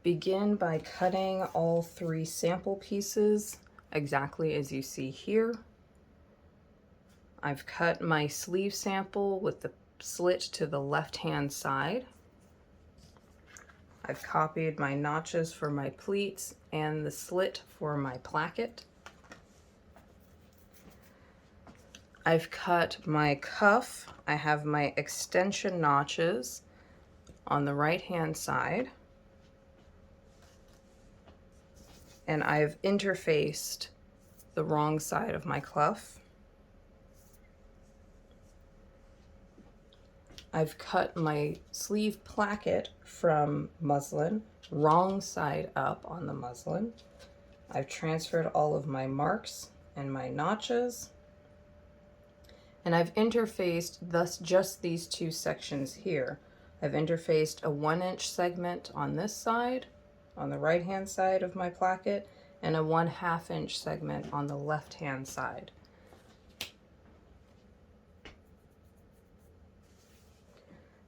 Begin by cutting all 3 sample pieces exactly as you see here. I've cut my sleeve sample with the slit to the left-hand side. I've copied my notches for my pleats and the slit for my placket. I've cut my cuff. I have my extension notches on the right-hand side. And I've interfaced the wrong side of my cuff. I've cut my sleeve placket from muslin, wrong side up on the muslin. I've transferred all of my marks and my notches. And I've interfaced thus just these 2 sections here. I've interfaced a 1-inch segment on this side, on the right-hand side of my placket, and a 1/2 inch segment on the left-hand side.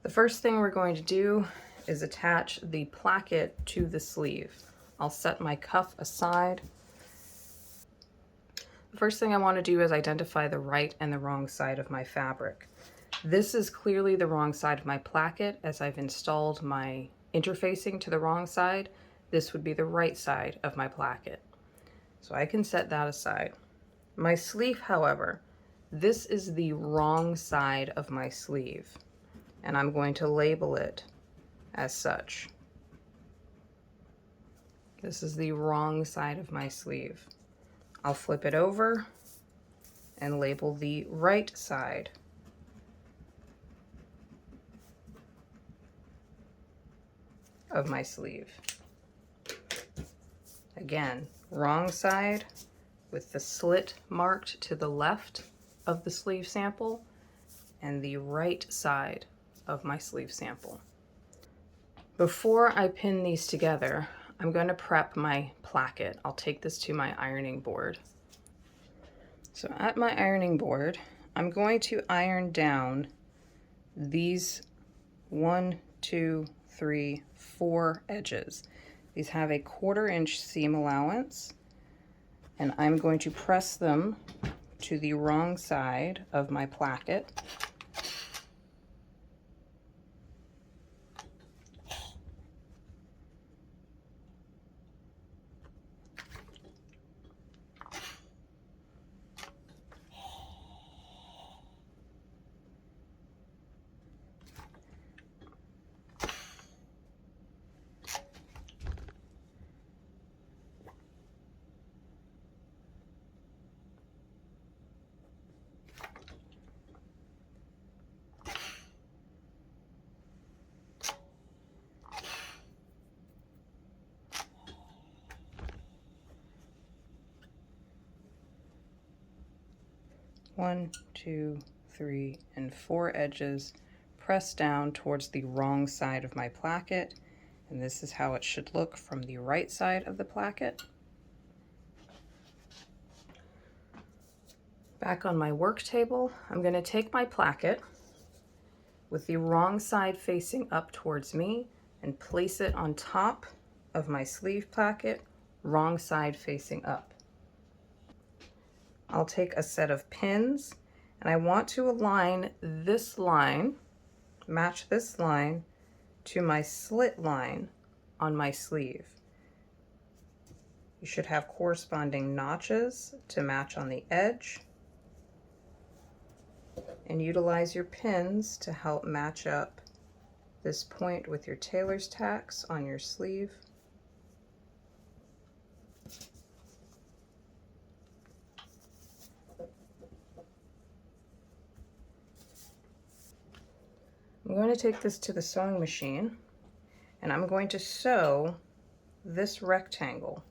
The first thing we're going to do is attach the placket to the sleeve. I'll set my cuff aside. The first thing I want to do is identify the right and the wrong side of my fabric. This is clearly the wrong side of my placket, as I've installed my interfacing to the wrong side. This would be the right side of my placket. So I can set that aside. My sleeve, however, this is the wrong side of my sleeve, and I'm going to label it as such. This is the wrong side of my sleeve. I'll flip it over and label the right side. Of my sleeve. Again, wrong side with the slit marked to the left of the sleeve sample, and the right side of my sleeve sample. Before I pin these together, I'm going to prep my placket. I'll take this to my ironing board. So at my ironing board, I'm going to iron down these 1, 2, 3, 4 edges. These have a 1/4 inch seam allowance, and I'm going to press them to the wrong side of my placket. One, 2, 3, and 4 edges pressed down towards the wrong side of my placket, and this is how it should look from the right side of the placket. Back on my work table, I'm going to take my placket with the wrong side facing up towards me and place it on top of my sleeve placket, wrong side facing up. I'll take a set of pins, and I want to align this line, match this line to my slit line on my sleeve. You should have corresponding notches to match on the edge, and utilize your pins to help match up this point with your tailor's tacks on your sleeve. I'm going to take this to the sewing machine, and I'm going to sew this rectangle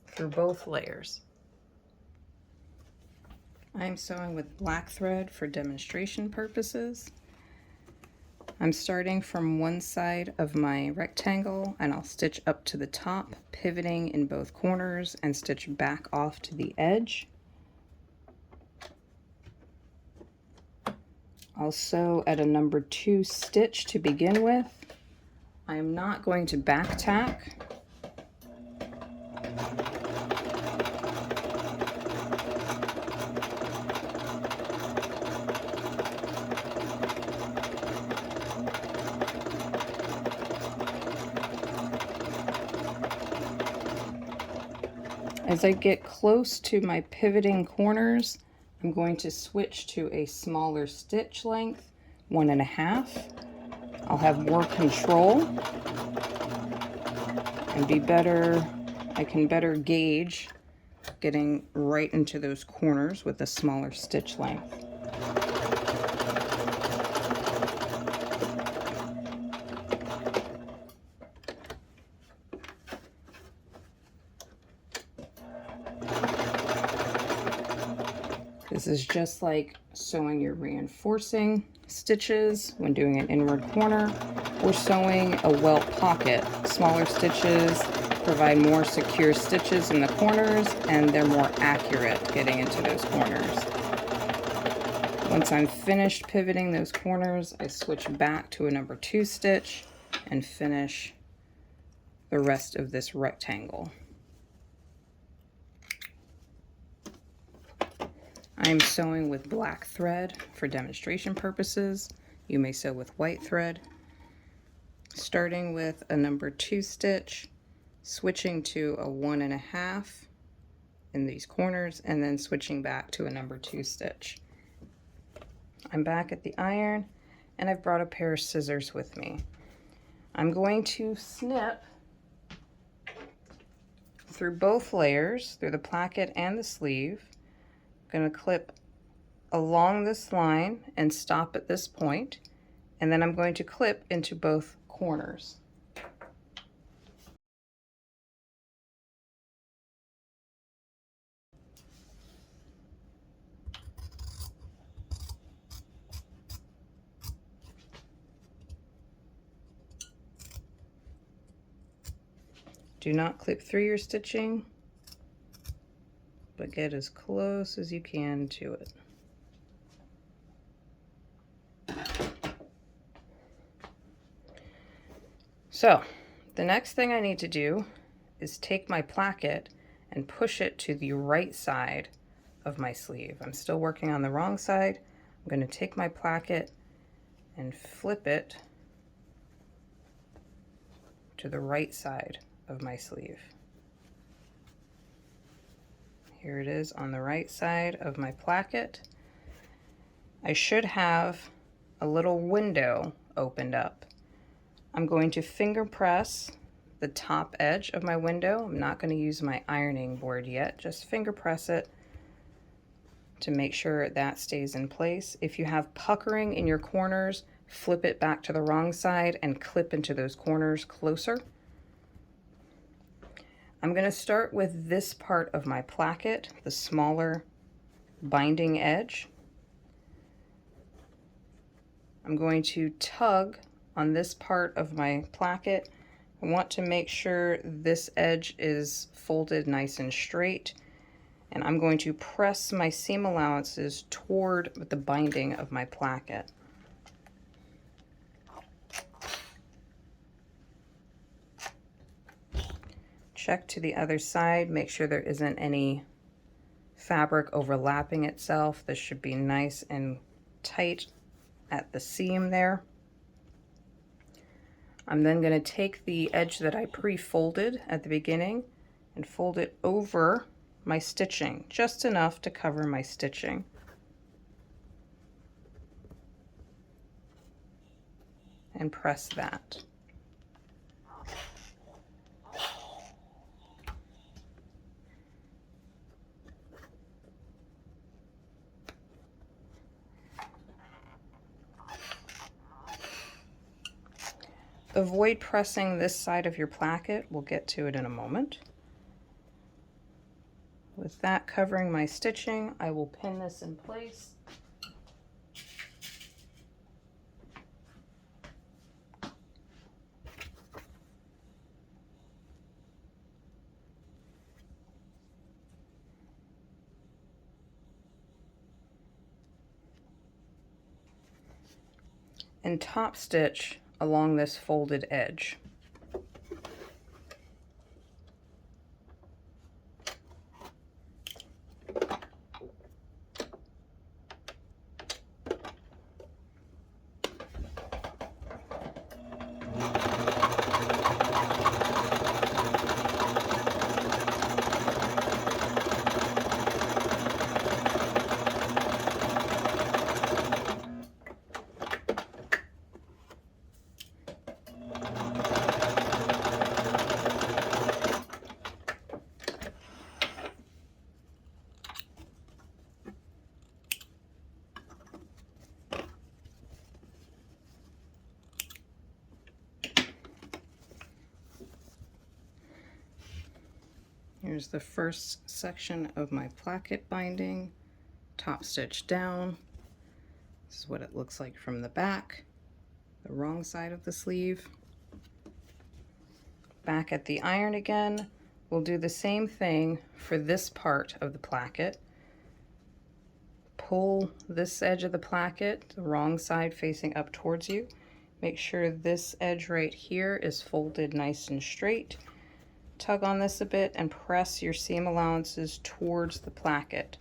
through both layers. I'm sewing with black thread for demonstration purposes. I'm starting from one side of my rectangle, and I'll stitch up to the top, pivoting in both corners, and stitch back off to the edge. I'll sew at a number 2 stitch to begin with, I am not going to back tack. As I get close to my pivoting corners, I'm going to switch to a smaller stitch length, 1.5. I'll have more control and I can better gauge getting right into those corners with a smaller stitch length. This is just like sewing your reinforcing stitches when doing an inward corner or sewing a welt pocket. Smaller stitches provide more secure stitches in the corners and they're more accurate getting into those corners. Once I'm finished pivoting those corners, I switch back to a number 2 stitch and finish the rest of this rectangle. I'm sewing with black thread for demonstration purposes. You may sew with white thread. Starting with a number 2 stitch, switching to a 1.5 in these corners, and then switching back to a number 2 stitch. I'm back at the iron, and I've brought a pair of scissors with me. I'm going to snip through both layers, through the placket and the sleeve. Going to clip along this line and stop at this point, and then I'm going to clip into both corners. Do not clip through your stitching, but get as close as you can to it. So the next thing I need to do is take my placket and push it to the right side of my sleeve. I'm still working on the wrong side. I'm going to take my placket and flip it to the right side of my sleeve. Here it is on the right side of my placket. I should have a little window opened up. I'm going to finger press the top edge of my window. I'm not going to use my ironing board yet, just finger press it to make sure that stays in place. If you have puckering in your corners, flip it back to the wrong side and clip into those corners closer. I'm going to start with this part of my placket, the smaller binding edge. I'm going to tug on this part of my placket. I want to make sure this edge is folded nice and straight, and I'm going to press my seam allowances toward the binding of my placket. Check to the other side, make sure there isn't any fabric overlapping itself. This should be nice and tight at the seam there. I'm then going to take the edge that I pre-folded at the beginning and fold it over my stitching, just enough to cover my stitching. And press that. Avoid pressing this side of your placket. We'll get to it in a moment. With that covering my stitching, I will pin this in place. And top stitch along this folded edge. Here's the first section of my placket binding, top stitch down. This is what it looks like from the back, the wrong side of the sleeve. Back at the iron again, we'll do the same thing for this part of the placket. Pull this edge of the placket, the wrong side facing up towards you. Make sure this edge right here is folded nice and straight. Tug on this a bit and press your seam allowances towards the placket.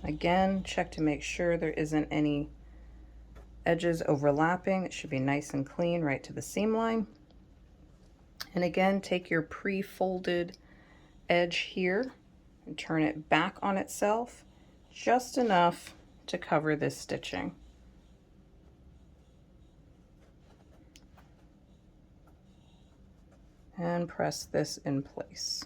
Again, check to make sure there isn't any edges overlapping. It should be nice and clean right to the seam line. And again, take your pre-folded edge here and turn it back on itself just enough to cover this stitching. And press this in place.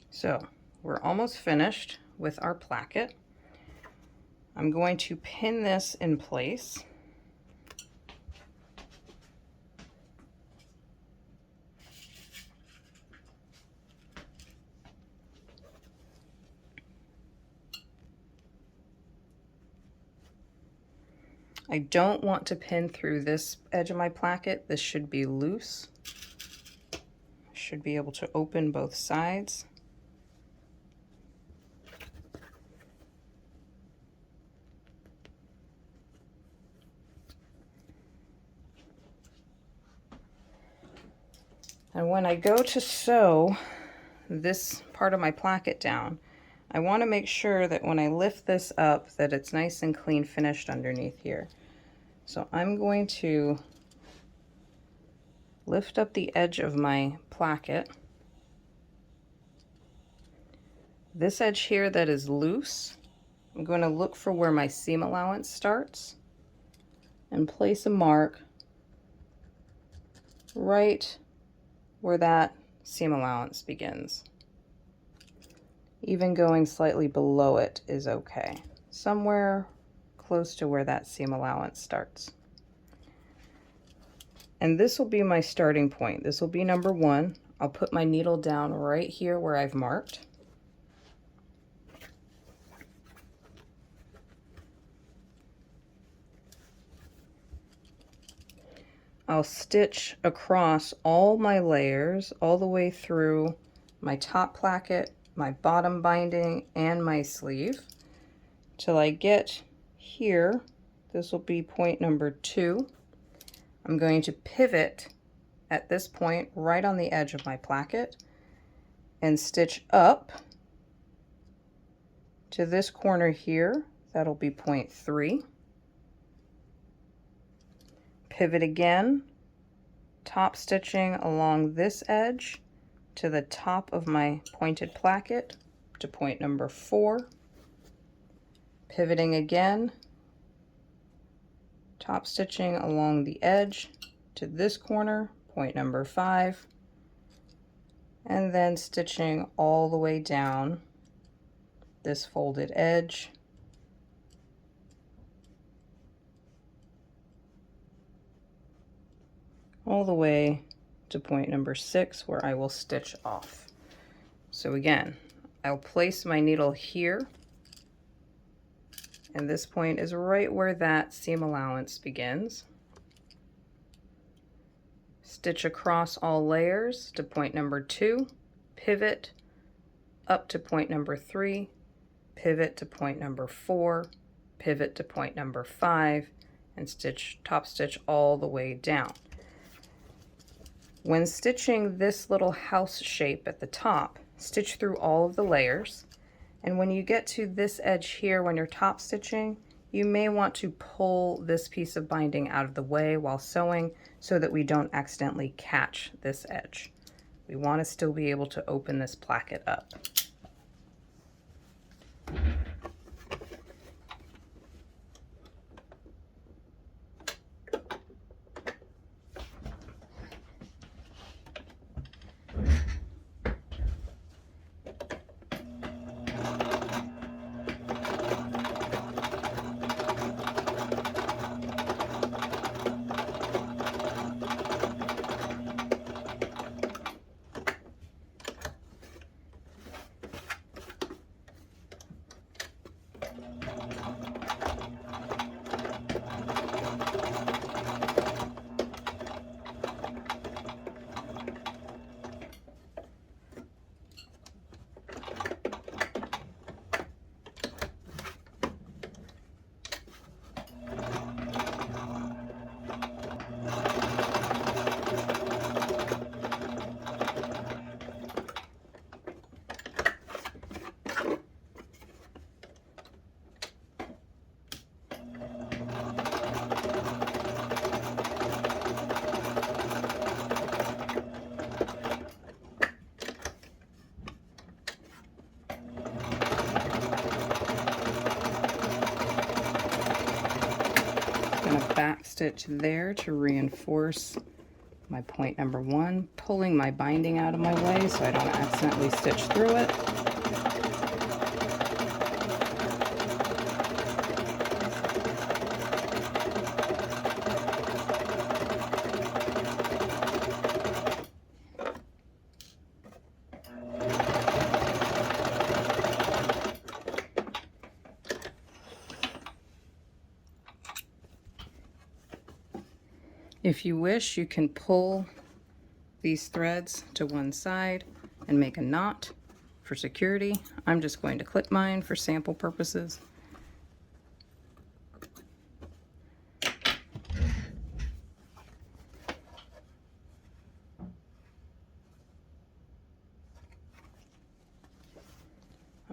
So we're almost finished with our placket. I'm going to pin this in place. I don't want to pin through this edge of my placket. This should be loose. I should be able to open both sides. And when I go to sew this part of my placket down, I want to make sure that when I lift this up that it's nice and clean finished underneath here. So I'm going to lift up the edge of my placket. This edge here that is loose, I'm going to look for where my seam allowance starts and place a mark right where that seam allowance begins. Even going slightly below it is okay. Somewhere close to where that seam allowance starts. And this will be my starting point. This will be number 1. I'll put my needle down right here where I've marked. I'll stitch across all my layers all the way through my top placket, my bottom binding, and my sleeve till I get here. This will be point number 2. I'm going to pivot at this point right on the edge of my placket and stitch up to this corner here. That'll be point 3. Pivot again, top stitching along this edge to the top of my pointed placket to point number 4. Pivoting again, top stitching along the edge to this corner, point number 5, and then stitching all the way down this folded edge all the way to point number 6 where I will stitch off. So again, I'll place my needle here, and this point is right where that seam allowance begins. Stitch across all layers to point number 2, pivot up to point number 3, pivot to point number 4, pivot to point number 5, and stitch, top stitch all the way down. When stitching this little house shape at the top, stitch through all of the layers. And when you get to this edge here, when you're top stitching, you may want to pull this piece of binding out of the way while sewing so that we don't accidentally catch this edge. We want to still be able to open this placket up. back stitch there to reinforce my point number 1, pulling my binding out of my way so I don't accidentally stitch through it. If you wish, you can pull these threads to one side and make a knot for security. I'm just going to clip mine for sample purposes.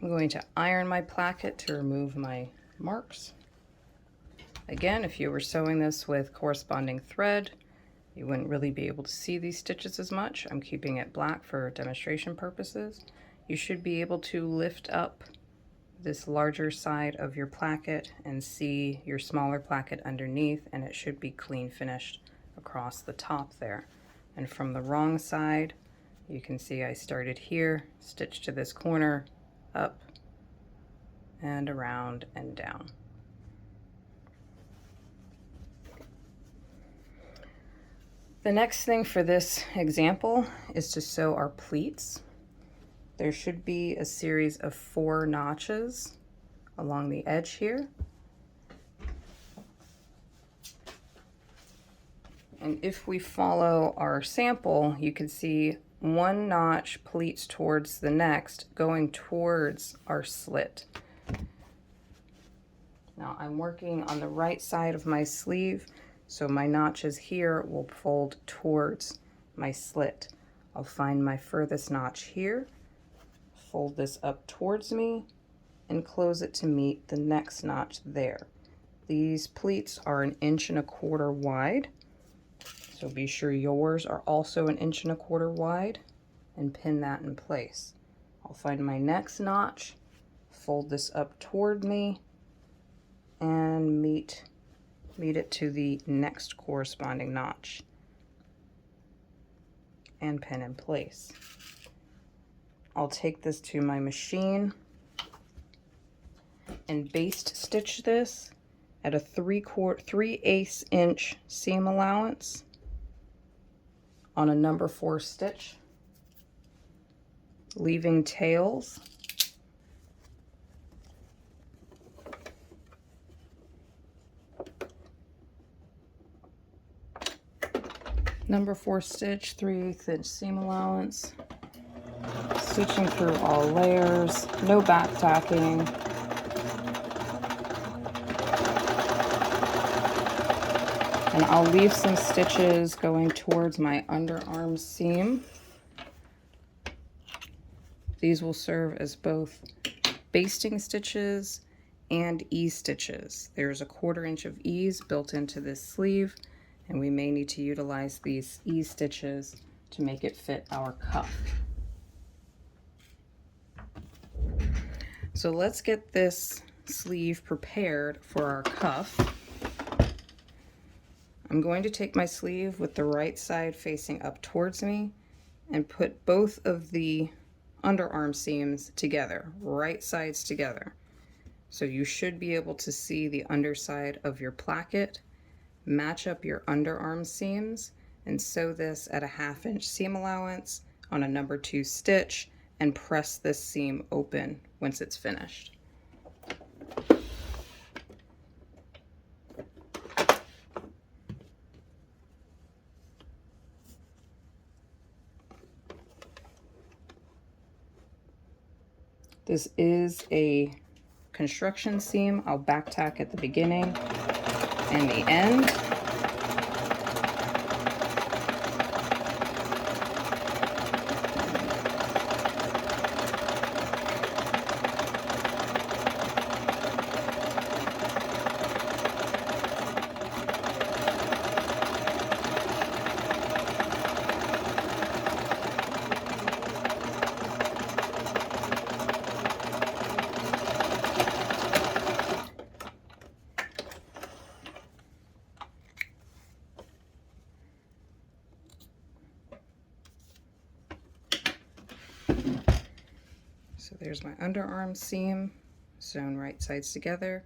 I'm going to iron my placket to remove my marks. Again, if you were sewing this with corresponding thread, you wouldn't really be able to see these stitches as much. I'm keeping it black for demonstration purposes. You should be able to lift up this larger side of your placket and see your smaller placket underneath, and it should be clean finished across the top there. And from the wrong side, you can see I started here, stitched to this corner, up and around and down. The next thing for this example is to sew our pleats. There should be a series of 4 notches along the edge here. And if we follow our sample, you can see 1 notch pleats towards the next, going towards our slit. Now I'm working on the right side of my sleeve, so my notches here will fold towards my slit. I'll find my furthest notch here, fold this up towards me, and close it to meet the next notch there. These pleats are 1 1/4 inches wide, so be sure yours are also 1 1/4 inches wide, and pin that in place. I'll find my next notch, fold this up toward me, and meet it to the next corresponding notch and pin in place. I'll take this to my machine and baste stitch this at a 3/8 inch seam allowance on a number 4 stitch, leaving tails. Number 4 stitch, 3/8 inch seam allowance, stitching through all layers, no back tacking. And I'll leave some stitches going towards my underarm seam. These will serve as both basting stitches and ease stitches. There's a 1/4 inch of ease built into this sleeve, and we may need to utilize these ease stitches to make it fit our cuff. So let's get this sleeve prepared for our cuff. I'm going to take my sleeve with the right side facing up towards me and put both of the underarm seams together, right sides together. So you should be able to see the underside of your placket. Match up your underarm seams and sew this at a 1/2 inch seam allowance on a number 2 stitch and press this seam open once it's finished. This is a construction seam. I'll back tack at the beginning and the end. So there's my underarm seam, sewn right sides together,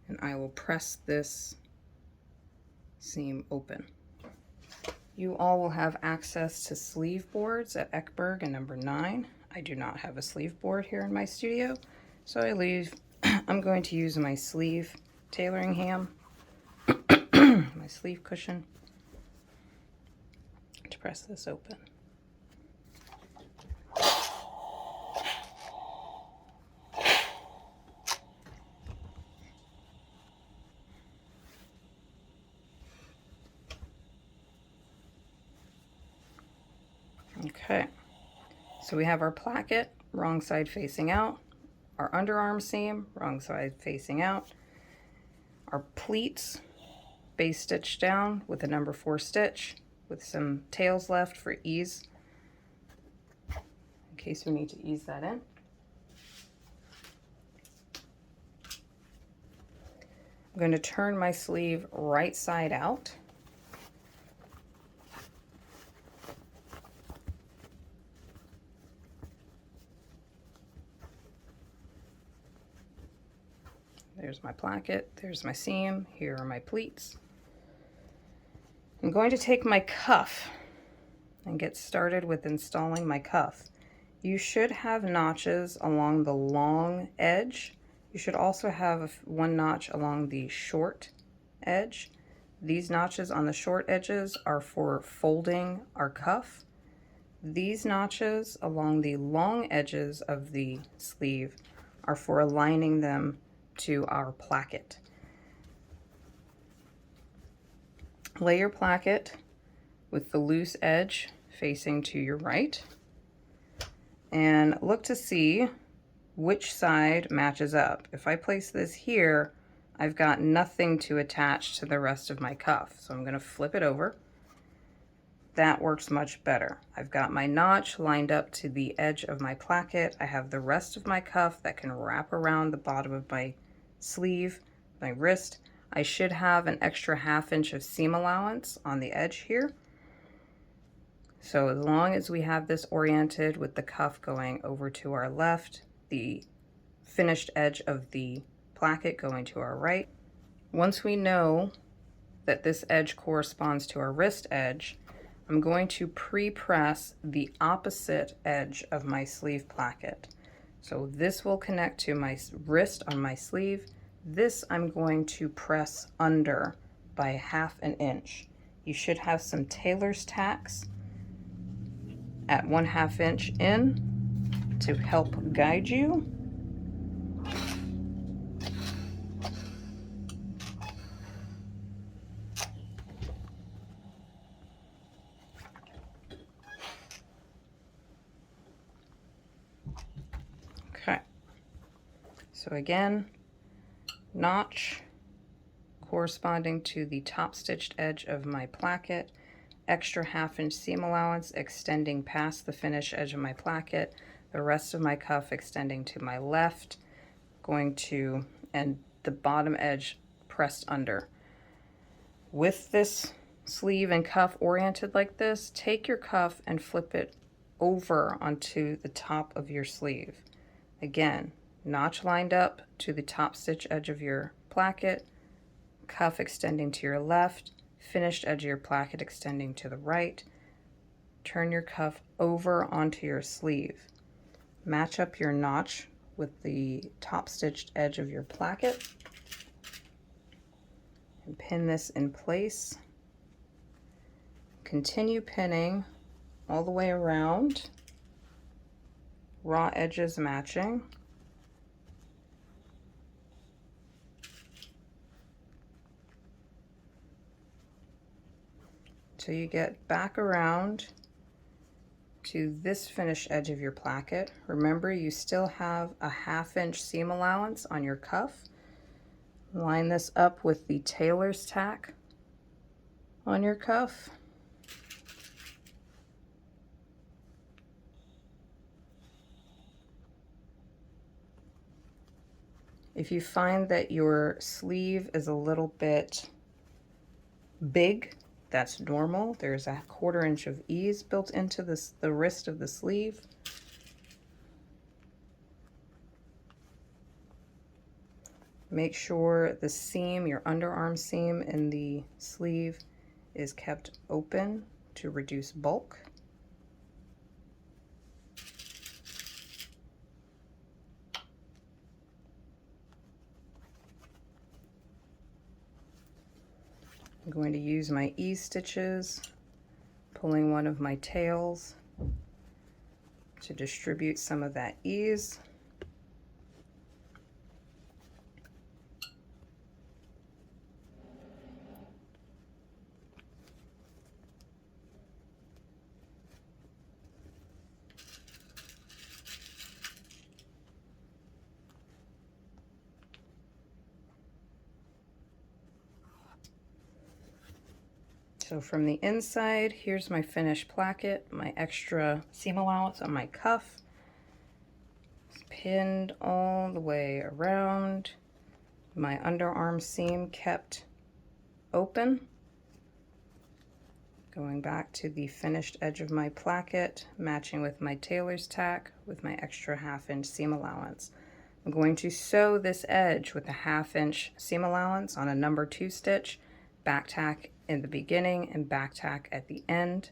and I will press this seam open. You all will have access to sleeve boards at Eckberg and number 9. I do not have a sleeve board here in my studio, so I'm going to use my sleeve tailoring ham, my sleeve cushion, to press this open. Okay, so we have our placket, wrong side facing out, our underarm seam, wrong side facing out, our pleats, base stitch down with a number 4 stitch with some tails left for ease, in case we need to ease that in. I'm going to turn my sleeve right side out. There's my placket, there's my seam, here are my pleats. I'm going to take my cuff and get started with installing my cuff. You should have notches along the long edge. You should also have one notch along the short edge. These notches on the short edges are for folding our cuff. These notches along the long edges of the sleeve are for aligning them to our placket. Lay your placket with the loose edge facing to your right and look to see which side matches up. If I place this here, I've got nothing to attach to the rest of my cuff, so I'm going to flip it over. That works much better. I've got my notch lined up to the edge of my placket. I have the rest of my cuff that can wrap around the bottom of my sleeve, my wrist. I should have an extra 1/2 inch of seam allowance on the edge here. So as long as we have this oriented with the cuff going over to our left, the finished edge of the placket going to our right. Once we know that this edge corresponds to our wrist edge, I'm going to pre-press the opposite edge of my sleeve placket. So this will connect to my wrist on my sleeve. This I'm going to press under by 1/2 inch. You should have some tailor's tacks at 1/2 inch in to help guide you. Okay, so again, notch corresponding to the top stitched edge of my placket, extra 1/2 inch seam allowance extending past the finished edge of my placket, the rest of my cuff extending to my left, and the bottom edge pressed under. With this sleeve and cuff oriented like this, take your cuff and flip it over onto the top of your sleeve. Again, notch lined up to the top stitch edge of your placket, cuff extending to your left, finished edge of your placket extending to the right. Turn your cuff over onto your sleeve. Match up your notch with the top stitched edge of your placket and pin this in place. Continue pinning all the way around, raw edges matching. Till you get back around to this finished edge of your placket. Remember, you still have a 1/2 inch seam allowance on your cuff. Line this up with the tailor's tack on your cuff. If you find that your sleeve is a little bit big, that's normal. There's a 1/4 inch of ease built into the wrist of the sleeve. Make sure the seam, your underarm seam in the sleeve, is kept open to reduce bulk. I'm going to use my ease stitches, pulling one of my tails to distribute some of that ease. So from the inside, here's my finished placket, my extra seam allowance on my cuff. It's pinned all the way around. My underarm seam kept open. Going back to the finished edge of my placket, matching with my tailor's tack with my extra 1/2 inch seam allowance. I'm going to sew this edge with a 1/2 inch seam allowance on a number 2 stitch, back tack in the beginning and back tack at the end.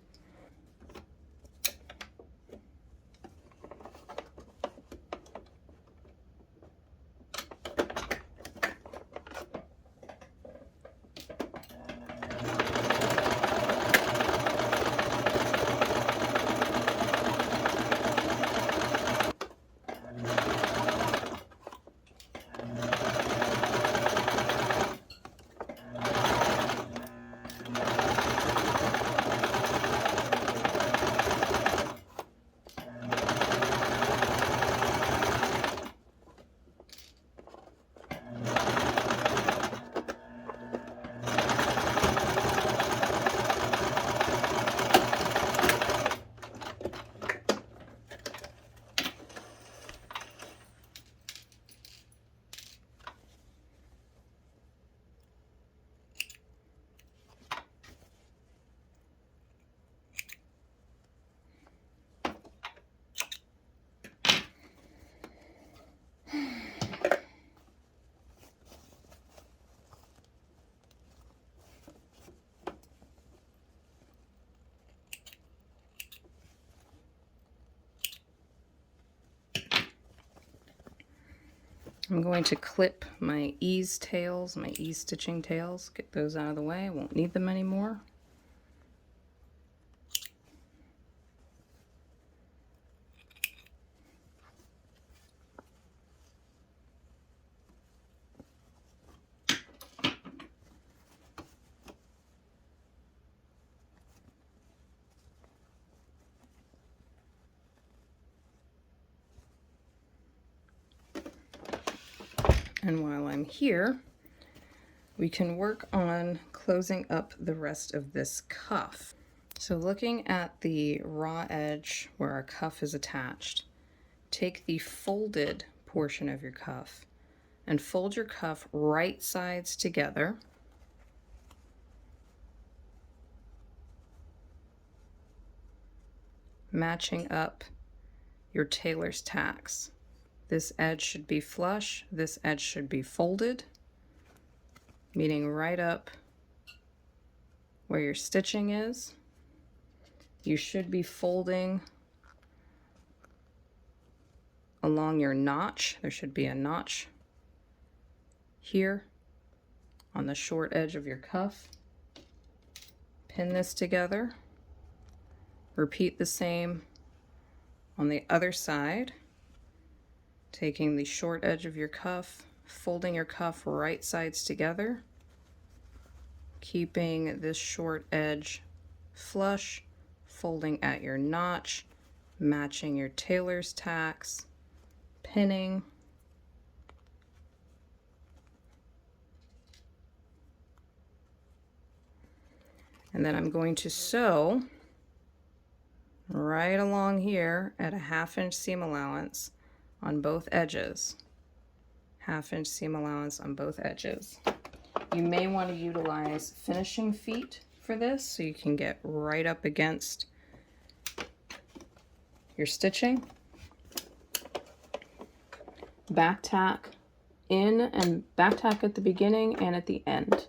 I'm going to clip my ease tails, my ease stitching tails, get those out of the way. I won't need them anymore. And while I'm here, we can work on closing up the rest of this cuff. So looking at the raw edge where our cuff is attached, take the folded portion of your cuff and fold your cuff right sides together. Matching up your tailor's tacks. This edge should be flush, this edge should be folded, meeting right up where your stitching is. You should be folding along your notch. There should be a notch here on the short edge of your cuff. Pin this together. Repeat the same on the other side. Taking the short edge of your cuff, folding your cuff right sides together, keeping this short edge flush, folding at your notch, matching your tailor's tacks, pinning, and then I'm going to sew right along here at a 1/2 inch seam allowance on both edges. 1/2 inch seam allowance on both edges. You may want to utilize finishing feet for this so you can get right up against your stitching. Back tack in and back tack at the beginning and at the end.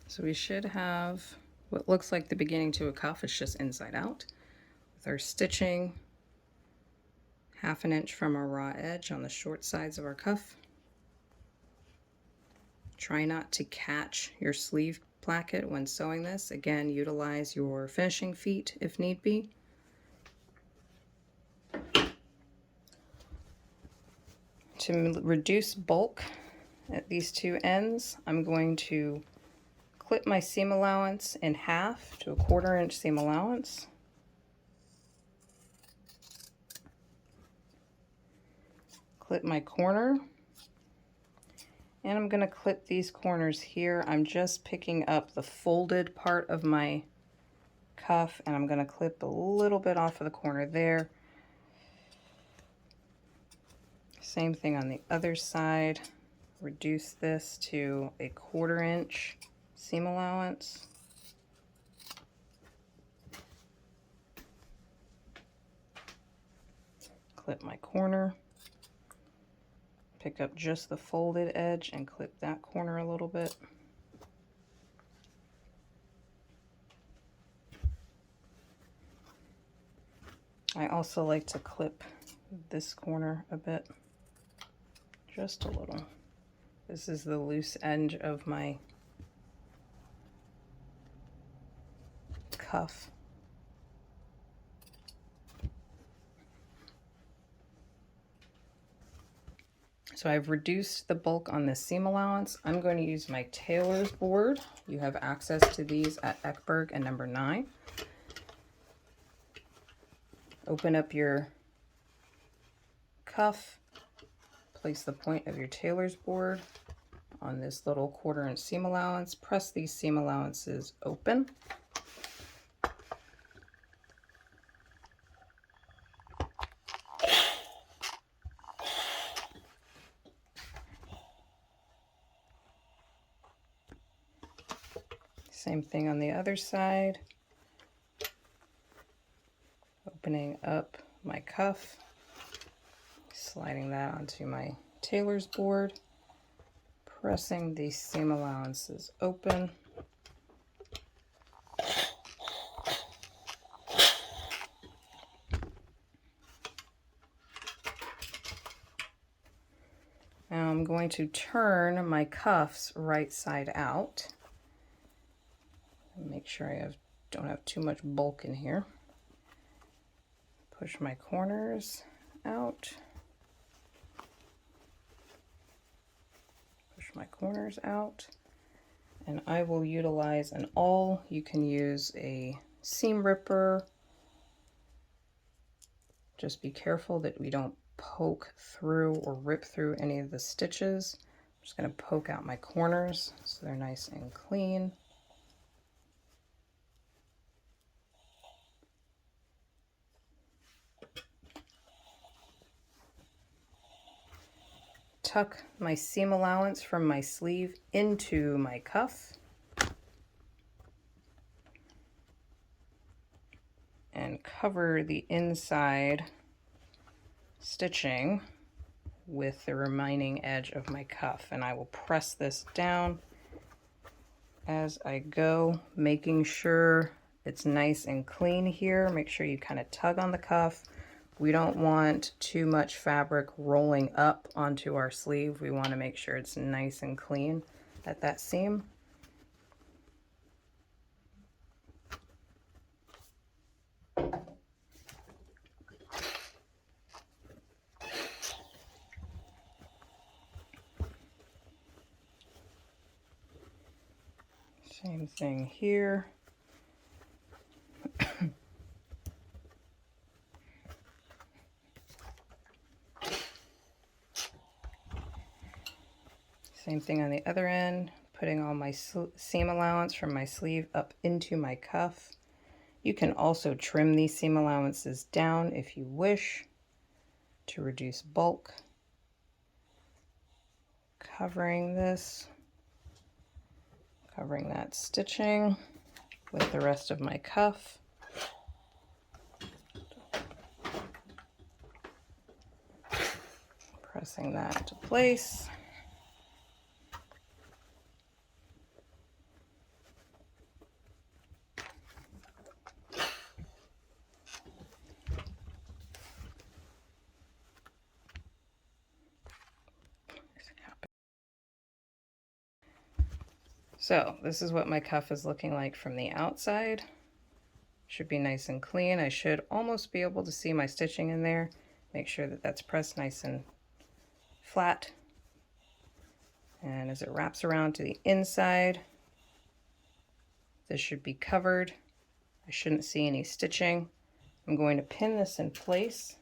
So we should have what looks like the beginning to a cuff. It's just inside out. With our stitching 1/2 inch from our raw edge on the short sides of our cuff. Try not to catch your sleeve placket when sewing this. Again, utilize your finishing feet if need be. To reduce bulk at these two ends, I'm going to clip my seam allowance in half to a 1/4 inch seam allowance. Clip my corner, and I'm going to clip these corners here. I'm just picking up the folded part of my cuff, and I'm going to clip a little bit off of the corner there. Same thing on the other side. Reduce this to a 1/4 inch seam allowance. Clip my corner. Pick up just the folded edge and clip that corner a little bit. I also like to clip this corner a bit, just a little. This is the loose end of my cuff. So I've reduced the bulk on this seam allowance. I'm going to use my tailor's board. You have access to these at Eckberg and number 9. Open up your cuff, place the point of your tailor's board on this little 1/4 inch seam allowance. Press these seam allowances open. Same thing on the other side. Opening up my cuff, sliding that onto my tailor's board, pressing these seam allowances open. Now I'm going to turn my cuffs right side out. Make sure I don't have too much bulk in here. Push my corners out. Push my corners out. And I will utilize an awl. You can use a seam ripper. Just be careful that we don't poke through or rip through any of the stitches. I'm just going to poke out my corners so they're nice and clean. Tuck my seam allowance from my sleeve into my cuff and cover the inside stitching with the remaining edge of my cuff, and I will press this down as I go, making sure it's nice and clean here. Make sure you kind of tug on the cuff. We don't want too much fabric rolling up onto our sleeve. We want to make sure it's nice and clean at that seam. Same thing here. Same thing on the other end, putting all my seam allowance from my sleeve up into my cuff. You can also trim these seam allowances down if you wish to reduce bulk. Covering this, covering that stitching with the rest of my cuff. Pressing that into place. So this is what my cuff is looking like from the outside. Should be nice and clean. I should almost be able to see my stitching in there. Make sure that that's pressed nice and flat. And as it wraps around to the inside, this should be covered. I shouldn't see any stitching. I'm going to pin this in place.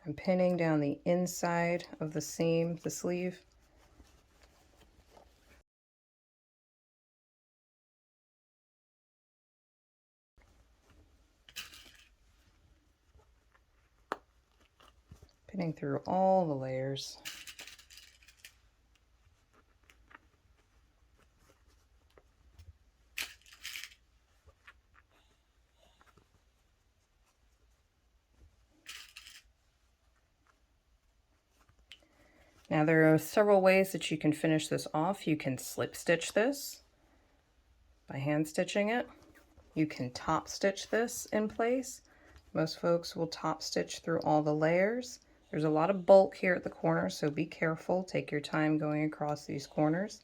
I'm pinning down the inside of the seam, the sleeve. Pinning through all the layers. Now there are several ways that you can finish this off. You can slip stitch this by hand stitching it. You can top stitch this in place. Most folks will top stitch through all the layers. There's a lot of bulk here at the corner, so be careful. Take your time going across these corners.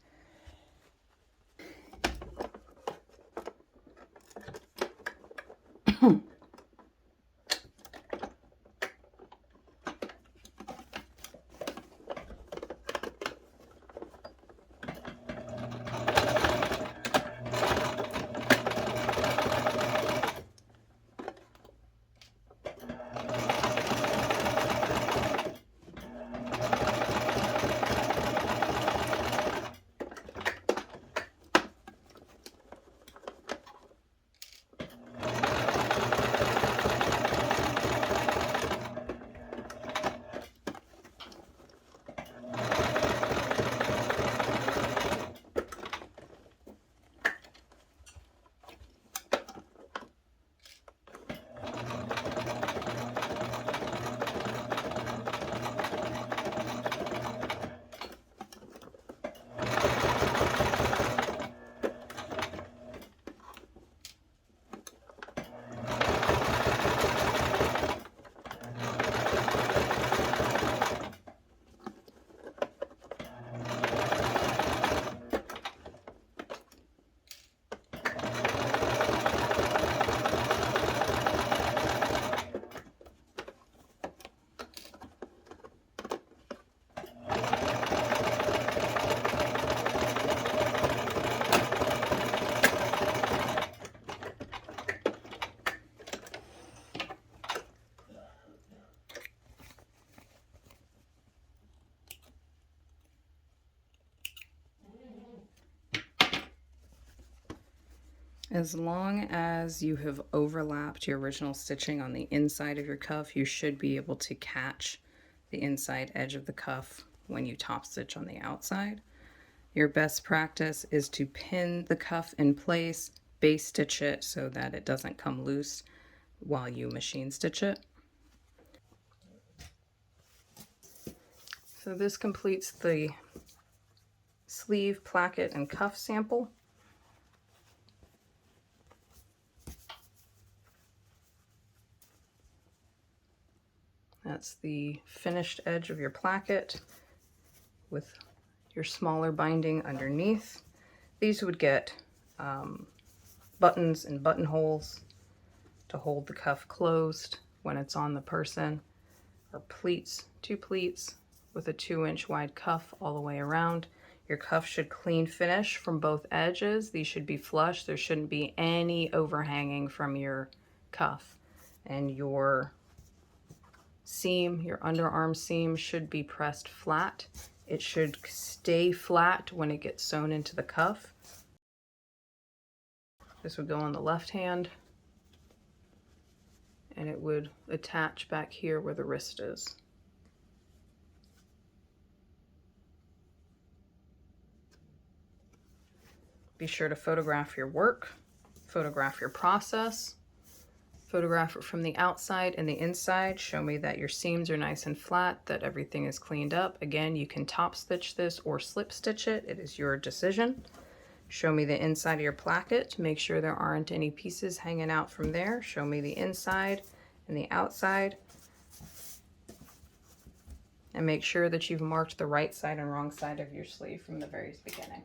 As long as you have overlapped your original stitching on the inside of your cuff, you should be able to catch the inside edge of the cuff when you top stitch on the outside. Your best practice is to pin the cuff in place, base stitch it so that it doesn't come loose while you machine stitch it. So this completes the sleeve, placket, and cuff sample. That's the finished edge of your placket with your smaller binding underneath. These would get buttons and buttonholes to hold the cuff closed when it's on the person, or pleats, 2 pleats with a 2-inch wide cuff all the way around. Your cuff should clean finish from both edges. These should be flush. There shouldn't be any overhanging from your cuff. And your seam, your underarm seam, should be pressed flat. It should stay flat when it gets sewn into the cuff. This would go on the left hand, and it would attach back here where the wrist is. Be sure to photograph your work, photograph your process, photograph it from the outside and the inside. Show me that your seams are nice and flat, that everything is cleaned up. Again, you can top stitch this or slip stitch it. It is your decision. Show me the inside of your placket. Make sure there aren't any pieces hanging out from there. Show me the inside and the outside. And make sure that you've marked the right side and wrong side of your sleeve from the very beginning.